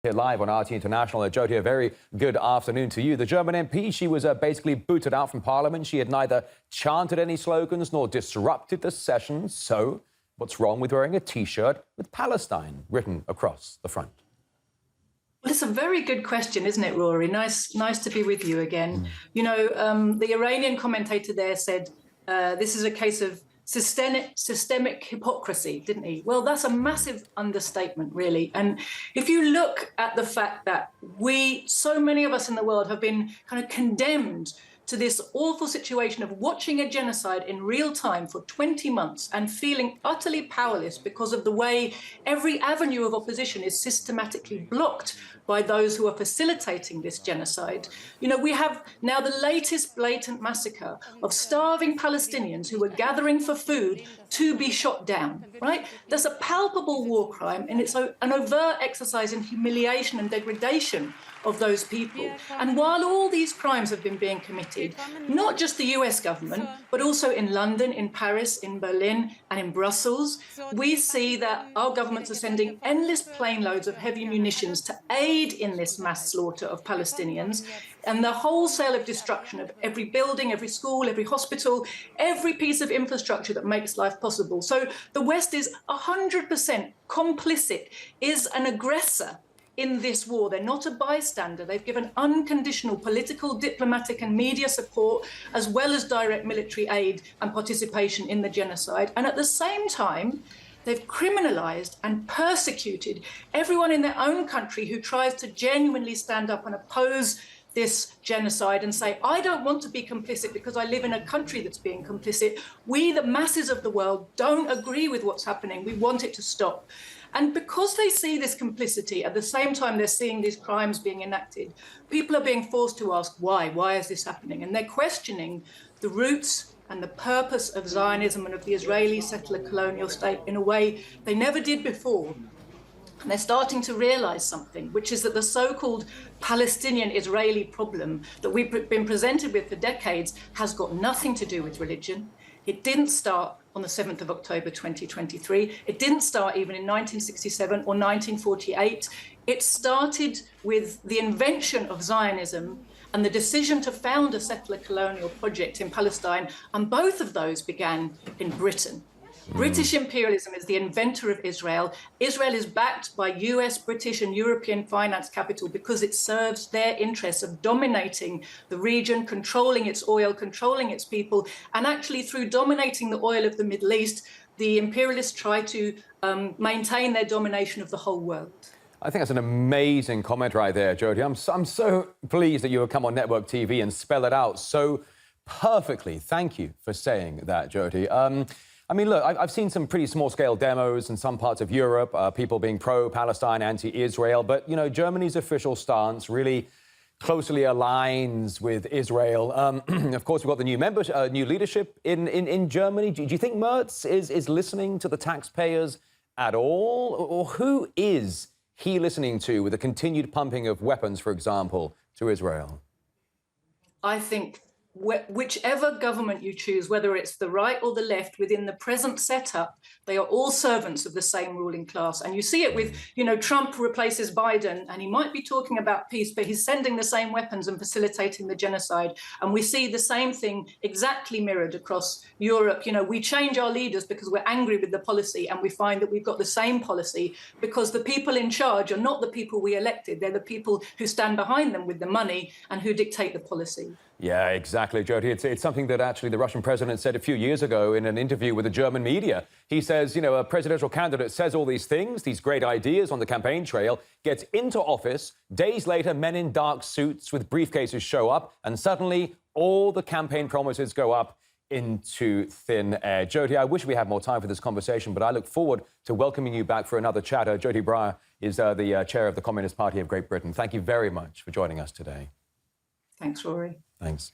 Here live on RT International. Joti, a very good afternoon to you. The German MP, she was basically booted out from Parliament. She had neither chanted any slogans nor disrupted the session. So what's wrong with wearing a T-shirt with Palestine written across the front? Well, it's a very good question, isn't it, Rory? Nice to be with you again. You know, the Iranian commentator there said this is a case of systemic hypocrisy, didn't he? Well, that's a massive understatement, really. And if you look at the fact that so many of us in the world have been kind of condemned to this awful situation of watching a genocide in real time for 20 months and feeling utterly powerless because of the way every avenue of opposition is systematically blocked by those who are facilitating this genocide. You know, we have now the latest blatant massacre of starving Palestinians who were gathering for food to be shot down, right? That's a palpable war crime, and it's an overt exercise in humiliation and degradation of those people. And while all these crimes have been being committed, not just the US government, but also in London, in Paris, in Berlin, and in Brussels, we see that our governments are sending endless plane loads of heavy munitions to aid in this mass slaughter of Palestinians and the wholesale of destruction of every building, every school, every hospital, every piece of infrastructure that makes life possible. So the West is 100% complicit, is an aggressor in this war. They're not a bystander. They've given unconditional political, diplomatic and media support, as well as direct military aid and participation in the genocide. And at the same time, they've criminalized and persecuted everyone in their own country who tries to genuinely stand up and oppose this genocide and say, I don't want to be complicit because I live in a country that's being complicit. We, the masses of the world, don't agree with what's happening. We want it to stop. And because they see this complicity, at the same time they're seeing these crimes being enacted, people are being forced to ask why? Why is this happening? And they're questioning the roots and the purpose of Zionism and of the Israeli settler colonial state in a way they never did before. And they're starting to realize something, which is that the so-called Palestinian-Israeli problem that we've been presented with for decades has got nothing to do with religion. It didn't start on the 7th of October 2023. It didn't start even in 1967 or 1948. It started with the invention of Zionism and the decision to found a settler colonial project in Palestine. And both of those began in Britain. British imperialism is the inventor of Israel. Israel is backed by US, British and European finance capital because it serves their interests of dominating the region, controlling its oil, controlling its people. And actually through dominating the oil of the Middle East, the imperialists try to maintain their domination of the whole world. I think that's an amazing comment right there, Joti. I'm so pleased that you would come on network TV and spell it out so perfectly. Thank you for saying that, Joti. I mean, look, I've seen some pretty small-scale demos in some parts of Europe, people being pro-Palestine, anti-Israel. But, you know, Germany's official stance really closely aligns with Israel. Of course, we've got the new leadership in Germany. Do you think Merz is listening to the taxpayers at all? Or who is he listening to with the continued pumping of weapons, for example, to Israel? I think whichever government you choose, whether it's the right or the left, within the present setup, they are all servants of the same ruling class. And you see it with, you know, Trump replaces Biden, and he might be talking about peace, but he's sending the same weapons and facilitating the genocide. And we see the same thing exactly mirrored across Europe. You know, we change our leaders because we're angry with the policy, and we find that we've got the same policy because the people in charge are not the people we elected. They're the people who stand behind them with the money and who dictate the policy. Yeah, exactly, Joti. It's something that actually the Russian president said a few years ago in an interview with the German media. He says, you know, a presidential candidate says all these things, these great ideas on the campaign trail, gets into office, days later, men in dark suits with briefcases show up, and suddenly all the campaign promises go up into thin air. Joti, I wish we had more time for this conversation, but I look forward to welcoming you back for another chatter. Joti Brar is the chair of the Communist Party of Great Britain. Thank you very much for joining us today. Thanks, Rory. Thanks.